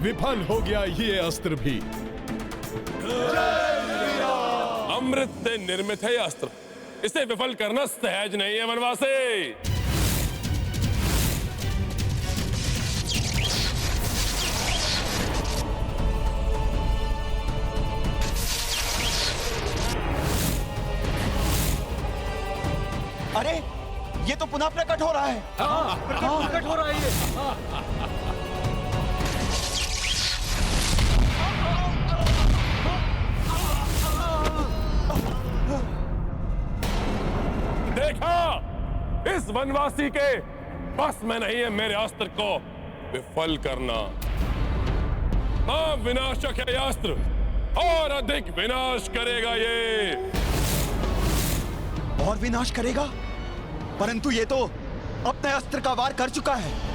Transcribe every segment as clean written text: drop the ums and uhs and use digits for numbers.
विफल हो गया ये अस्त्र भी। अमृत से निर्मित है यह अस्त्र, इसे विफल करना सहज नहीं है वनवासी। अरे ये तो पुनः प्रकट हो रहा है। प्रकट हो रहा है ये। देखा, इस वनवासी के बस में नहीं है मेरे अस्त्र को विफल करना। हाँ, विनाशक है यह अस्त्र, और अधिक विनाश करेगा ये। और विनाश करेगा? परंतु ये तो अपने अस्त्र का वार कर चुका है।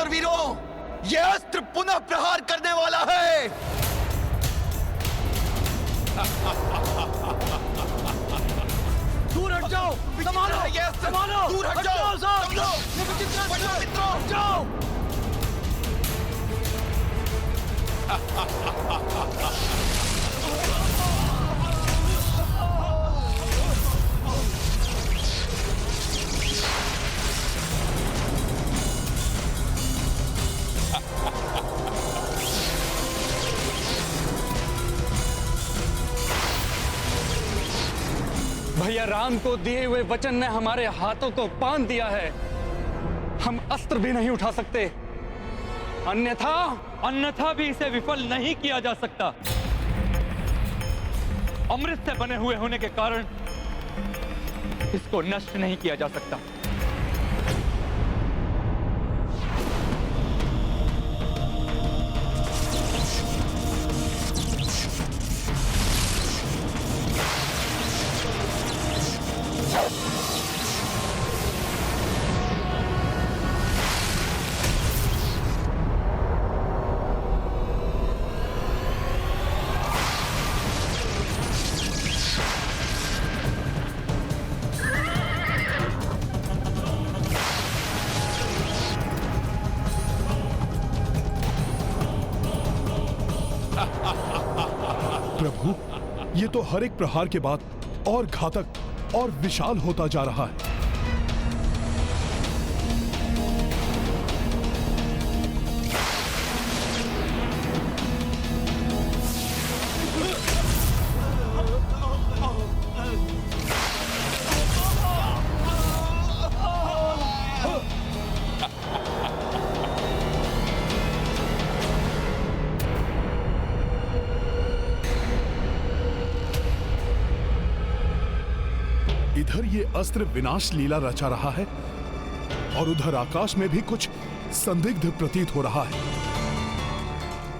वीरों, यह अस्त्र पुनः प्रहार करने वाला है। दूर हट जाओ, संभालो, संभालो, दूर हट जाओ, हट जाओ। भैया राम को दिए हुए वचन ने हमारे हाथों को बांध दिया है। हम अस्त्र भी नहीं उठा सकते, अन्यथा भी इसे विफल नहीं किया जा सकता। अमृत से बने हुए होने के कारण इसको नष्ट नहीं किया जा सकता। प्रभु, ये तो हर एक प्रहार के बाद और घातक और विशाल होता जा रहा है। इधर ये अस्त्र विनाश लीला रचा रहा है और उधर आकाश में भी कुछ संदिग्ध प्रतीत हो रहा है।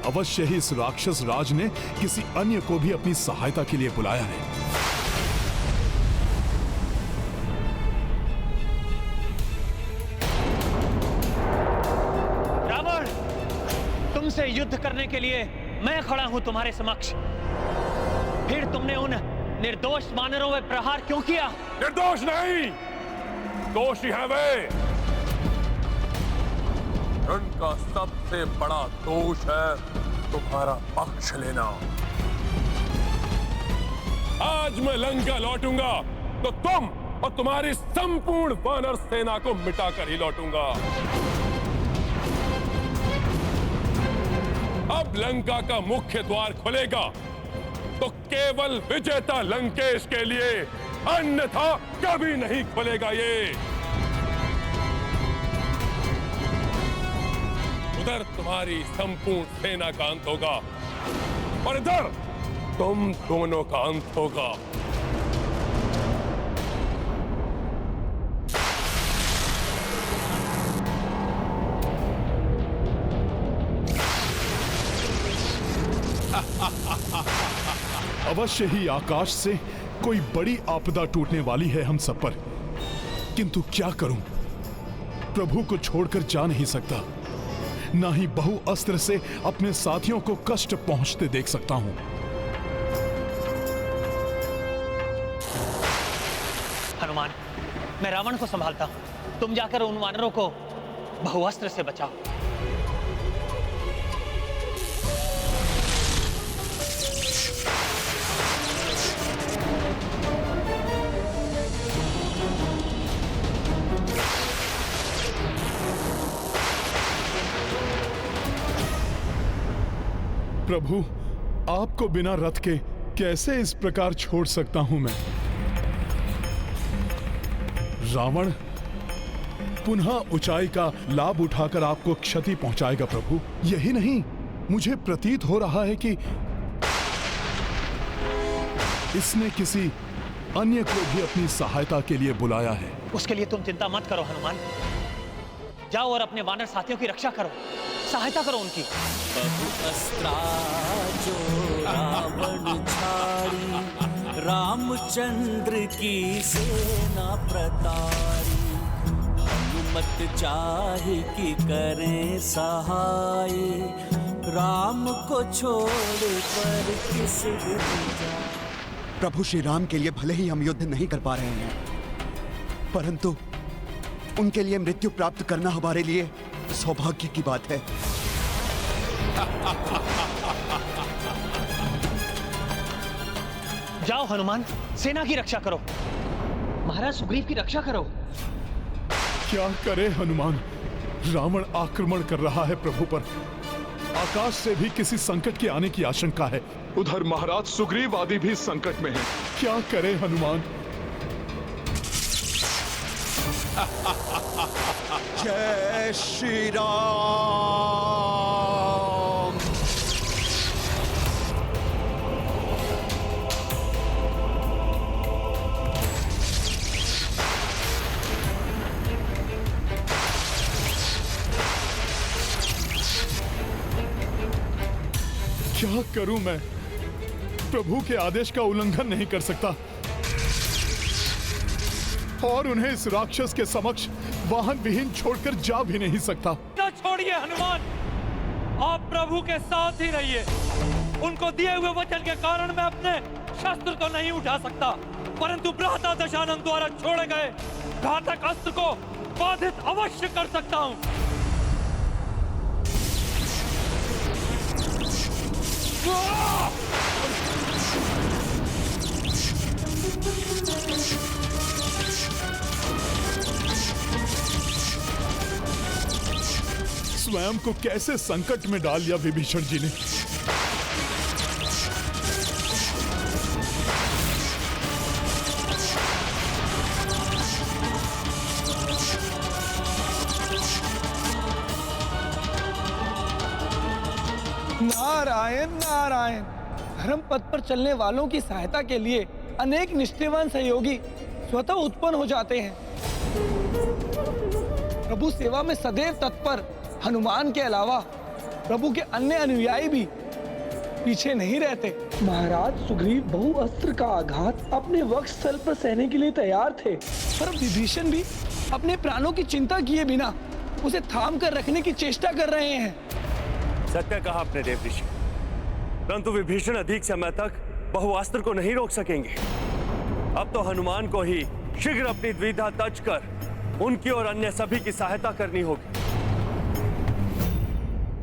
अवश्य ही इस राक्षस राज ने किसी अन्य को भी अपनी सहायता के लिए बुलाया है। रावण, तुमसे युद्ध करने के लिए मैं खड़ा हूं तुम्हारे समक्ष। फिर तुमने उन निर्दोष वानरों में प्रहार क्यों किया? निर्दोष नहीं, दोषी है वे। उनका सबसे बड़ा दोष है तुम्हारा पक्ष लेना। आज मैं लंका लौटूंगा तो तुम और तुम्हारी संपूर्ण वानर सेना को मिटाकर ही लौटूंगा। अब लंका का मुख्य द्वार खुलेगा तो केवल विजेता लंकेश के लिए, अन्यथा कभी नहीं खुलेगा ये। उधर तुम्हारी संपूर्ण सेना का अंत होगा और इधर तुम दोनों का अंत होगा। अवश्य ही आकाश से कोई बड़ी आपदा टूटने वाली है हम सब पर। किंतु क्या करूं? प्रभु को छोड़कर जा नहीं सकता, ना ही बहु अस्त्र से अपने साथियों को कष्ट पहुंचते देख सकता हूं। हनुमान, मैं रावण को संभालता हूं, तुम जाकर उन वानरों को बहुअस्त्र से बचाओ। प्रभु, आपको बिना रथ के कैसे इस प्रकार छोड़ सकता हूं मैं? रावण पुनः ऊंचाई का लाभ उठाकर आपको क्षति पहुंचाएगा प्रभु। यही नहीं, मुझे प्रतीत हो रहा है कि इसने किसी अन्य को भी अपनी सहायता के लिए बुलाया है। उसके लिए तुम चिंता मत करो हनुमान, जाओ और अपने वानर साथियों की रक्षा करो, सहायता करो उनकी। बहु अस्त्रा जो रावण छाड़ी, रामचंद्र की सेना प्रतारी। हनुमत चाहे कि करें सहाय, राम को छोड़ पर किस जाए। प्रभु श्री राम के लिए भले ही हम युद्ध नहीं कर पा रहे हैं, परंतु उनके लिए मृत्यु प्राप्त करना हमारे लिए सौभाग्य की बात है। जाओ हनुमान, सेना की रक्षा करो, महाराज सुग्रीव की रक्षा करो। क्या करे हनुमान? रावण आक्रमण कर रहा है प्रभु पर। आकाश से भी किसी संकट के आने की आशंका है। उधर महाराज सुग्रीव आदि भी संकट में हैं। क्या करे हनुमान? जय श्री राम। क्या करूं मैं? प्रभु के आदेश का उल्लंघन नहीं कर सकता और उन्हें इस राक्षस के समक्ष वाहन विहीन छोड़कर जा भी नहीं सकता। न छोड़िए हनुमान, आप प्रभु के साथ ही रहिए। उनको दिए हुए वचन के कारण मैं अपने शस्त्र तो नहीं उठा सकता, परंतु भ्राता दशानन द्वारा छोड़े गए घातक अस्त्र को बाधित अवश्य कर सकता हूँ। स्वयं को कैसे संकट में डाल दिया विभीषण जी ने। नारायण नारायण। धर्म पथ पर चलने वालों की सहायता के लिए अनेक निष्ठावान सहयोगी स्वतः उत्पन्न हो जाते हैं। प्रभु सेवा में सदैव तत्पर हनुमान के अलावा प्रभु के अन्य अनुयायी भी पीछे नहीं रहते। महाराज सुग्रीव बहु अस्त्र का आघात अपने वक्षस्थल पर सहने के लिए तैयार थे, पर विभीषण भी अपने प्राणों की चिंता किए बिना उसे थाम कर रखने की चेष्टा कर रहे हैं। सत्य कहा अपने देव ऋषि, परंतु विभीषण अधिक समय तक बहुअस्त्र को नहीं रोक सकेंगे। अब तो हनुमान को ही शीघ्र अपनी द्विधा तज कर उनकी और अन्य सभी की सहायता करनी होगी।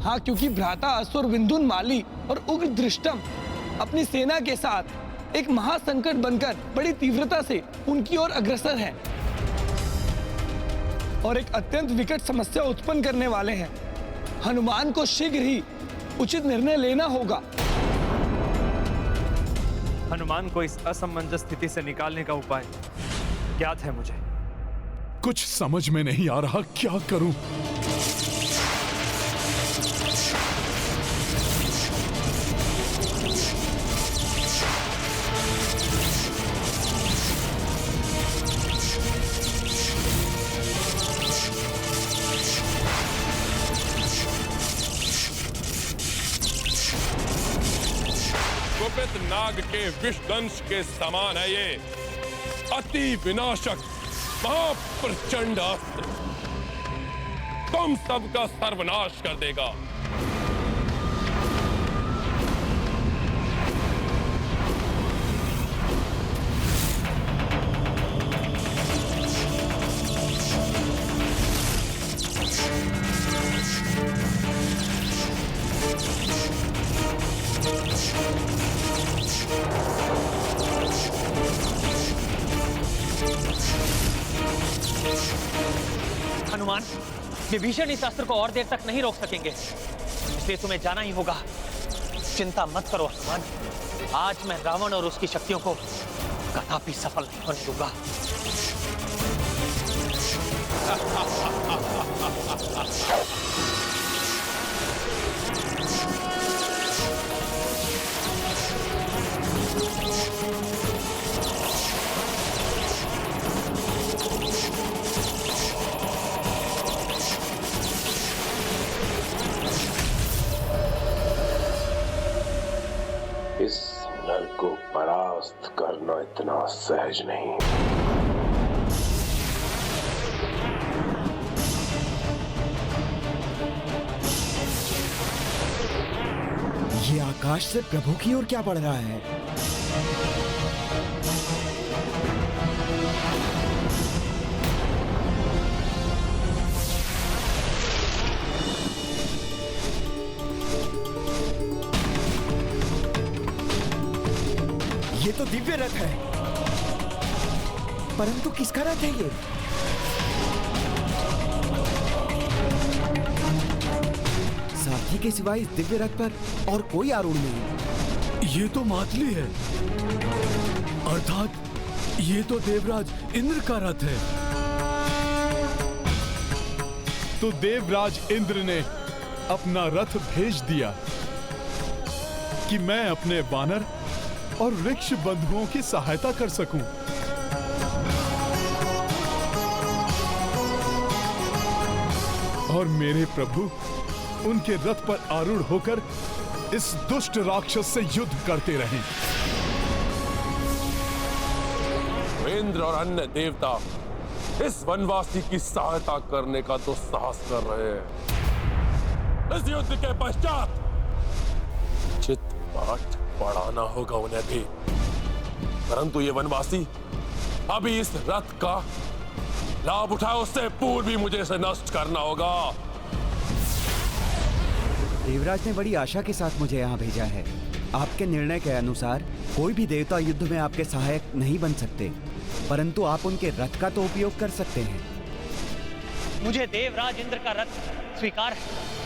हाँ, क्योंकि भ्राता असुर विंधुन माली और उग्र दृष्टम अपनी सेना के साथ एक महासंकट बनकर बड़ी तीव्रता से उनकी ओर अग्रसर हैं और एक अत्यंत विकट समस्या उत्पन्न करने वाले हैं। हनुमान को शीघ्र ही उचित निर्णय लेना होगा। हनुमान को इस असमंजस स्थिति से निकालने का उपाय ज्ञात है मुझे। कुछ समझ में नहीं आ रहा, क्या करूं? श्वेत नाग के विषदंश के समान है ये अति विनाशक महाप्रचंड अस्त्र तुम सबका सर्वनाश कर देगा। हनुमान, विभीषण इस अस्त्र को और देर तक नहीं रोक सकेंगे, इसलिए तुम्हें जाना ही होगा। चिंता मत करो हनुमान, आज मैं रावण और उसकी शक्तियों को कदापि सफल नहीं होने दूंगा। इस नर को परास्त करना इतना सहज नहीं। ये आकाश से प्रभु की ओर क्या बढ़ रहा है? ये तो दिव्य रथ है, परंतु किसका रथ है ये? सारथी के सिवाय इस दिव्य रथ पर और कोई आरूढ़ नहीं। ये तो मातली है, अर्थात ये तो देवराज इंद्र का रथ है। तो देवराज इंद्र ने अपना रथ भेज दिया कि मैं अपने वानर और वृक्ष बंधुओं की सहायता कर सकूं। और मेरे प्रभु उनके रथ पर आरूढ़ होकर इस दुष्ट राक्षस से युद्ध करते रहें। इंद्र और अन्य देवता इस वनवासी की सहायता करने का तो साहस कर रहे हैं। इस युद्ध के पश्चात चित पाठ पढ़ाना होगा उन्हें भी, परंतु ये वनवासी अभी इस रथ का लाभ उठाए उससे पूर्व भी मुझे इसे नष्ट करना होगा। देवराज ने बड़ी आशा के साथ मुझे यहाँ भेजा है। आपके निर्णय के अनुसार कोई भी देवता युद्ध में आपके सहायक नहीं बन सकते, परंतु आप उनके रथ का तो उपयोग कर सकते हैं। मुझे देवराज इंद्र का रथ स्वीकार है।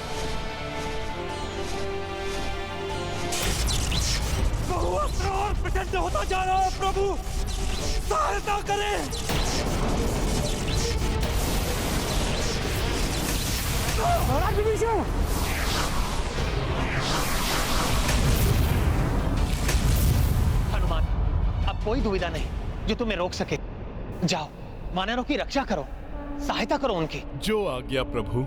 बहुअस्त्र और प्रचंड होता जा रहा है, प्रभु सहायता करें। महाराज विभीषण, हनुमान, अब कोई दुविधा नहीं जो तुम्हें रोक सके। जाओ, वानरों की रक्षा करो, सहायता करो उनकी। जो आज्ञा प्रभु।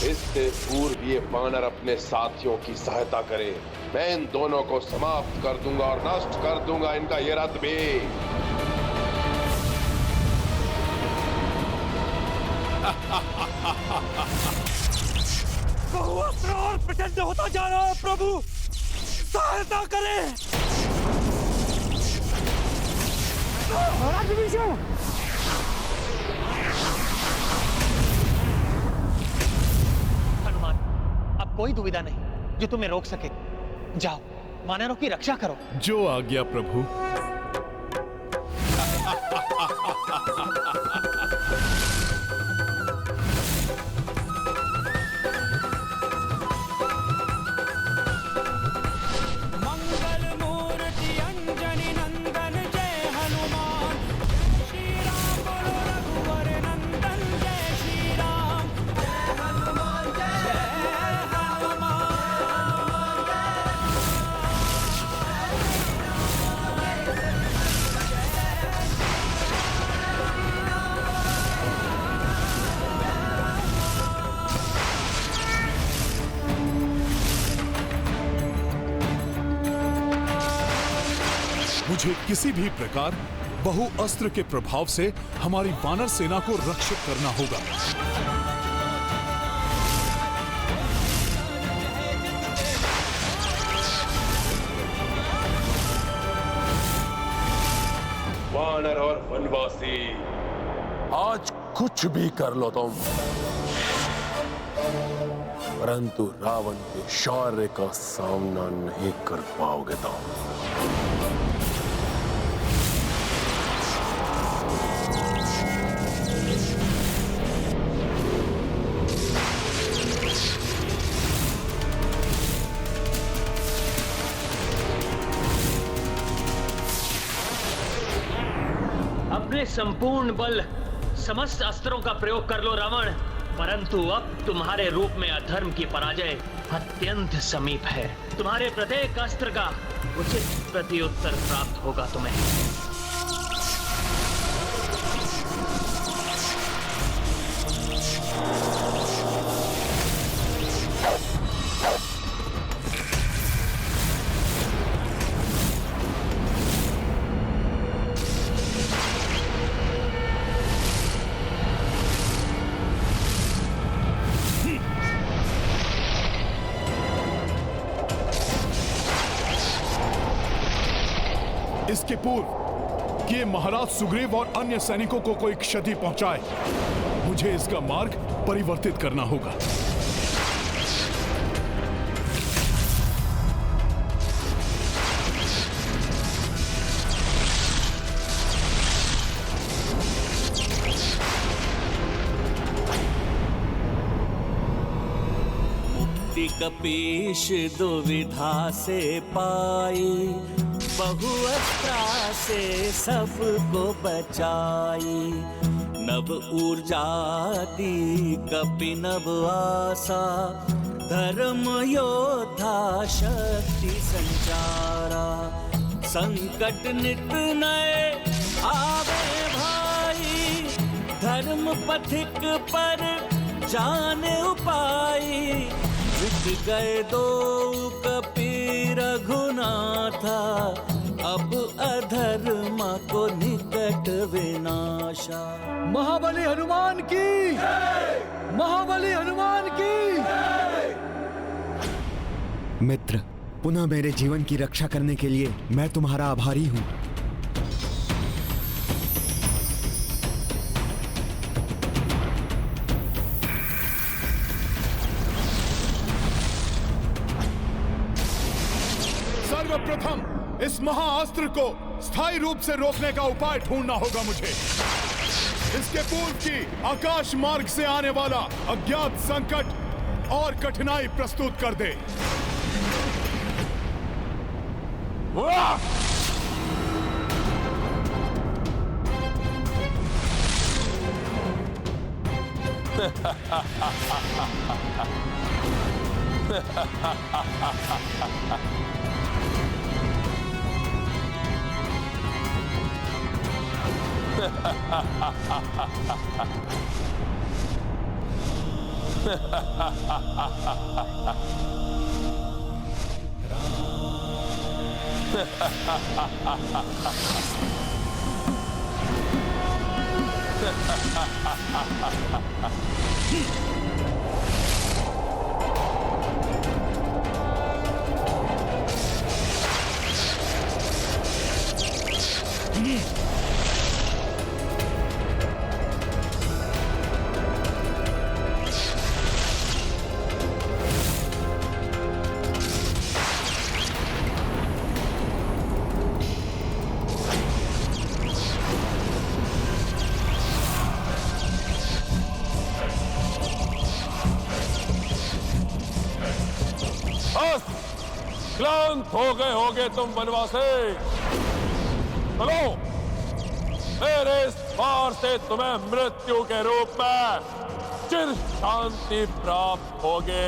इससे पूर्व ये वानर अपने साथियों की सहायता करे, मैं इन दोनों को समाप्त कर दूंगा और नष्ट कर दूंगा इनका ये रथ भी। बहुअस्त्र और प्रचंड होता जा रहा है, प्रभु सहायता करें। महाराज विभीषण, अब कोई दुविधा नहीं जो तुम्हें रोक सके। जाओ, वानरों की रक्षा करो। जो आज्ञा प्रभु। मंगल मूर्ति अंजनी नंदन जय हनुमान, श्री राम बोलो रघुवर नंदन जय श्री राम, जय हनुमान जय हनुमान। मुझे किसी भी प्रकार बहु अस्त्र के प्रभाव से हमारी वानर सेना को रक्षित करना होगा। वानर और वनवासी, आज कुछ भी कर लो तुम, परंतु रावण के शौर्य का सामना नहीं कर पाओगे तुम। अपने संपूर्ण बल समस्त अस्त्रों का प्रयोग कर लो रावण, परंतु अब तुम्हारे रूप में अधर्म की पराजय अत्यंत समीप है। तुम्हारे प्रत्येक अस्त्र का उचित प्रत्युत्तर प्राप्त होगा तुम्हें। इसके पूर्व कि ये महाराज सुग्रीव और अन्य सैनिकों को कोई क्षति पहुंचाए, मुझे इसका मार्ग परिवर्तित करना होगा। मुक्ति कपीश दुविधा से पाई, बहुअस्त्रा से सबको बचाई। नव ऊर्जा दी कपि नव आशा, धर्म योद्धा शक्ति संचारा। संकट नित नए आवे भाई, धर्म पथिक पर जान उपाई। जीत गए दो कपि रघुनाथा, अब अधर्मा को निकट विनाशा। महाबली हनुमान की, महाबली हनुमान की। मित्र, पुनः मेरे जीवन की रक्षा करने के लिए मैं तुम्हारा आभारी हूं। सर्वप्रथम इस महाअस्त्र को स्थायी रूप से रोकने का उपाय ढूंढना होगा मुझे। इसके पूर्व की आकाश मार्ग से आने वाला अज्ञात संकट और कठिनाई प्रस्तुत कर दे। क्लांत होगे तुम वनवासी। चलो, मेरे इस वार से तुम्हें मृत्यु के रूप में चिर शांति प्राप्त होगे।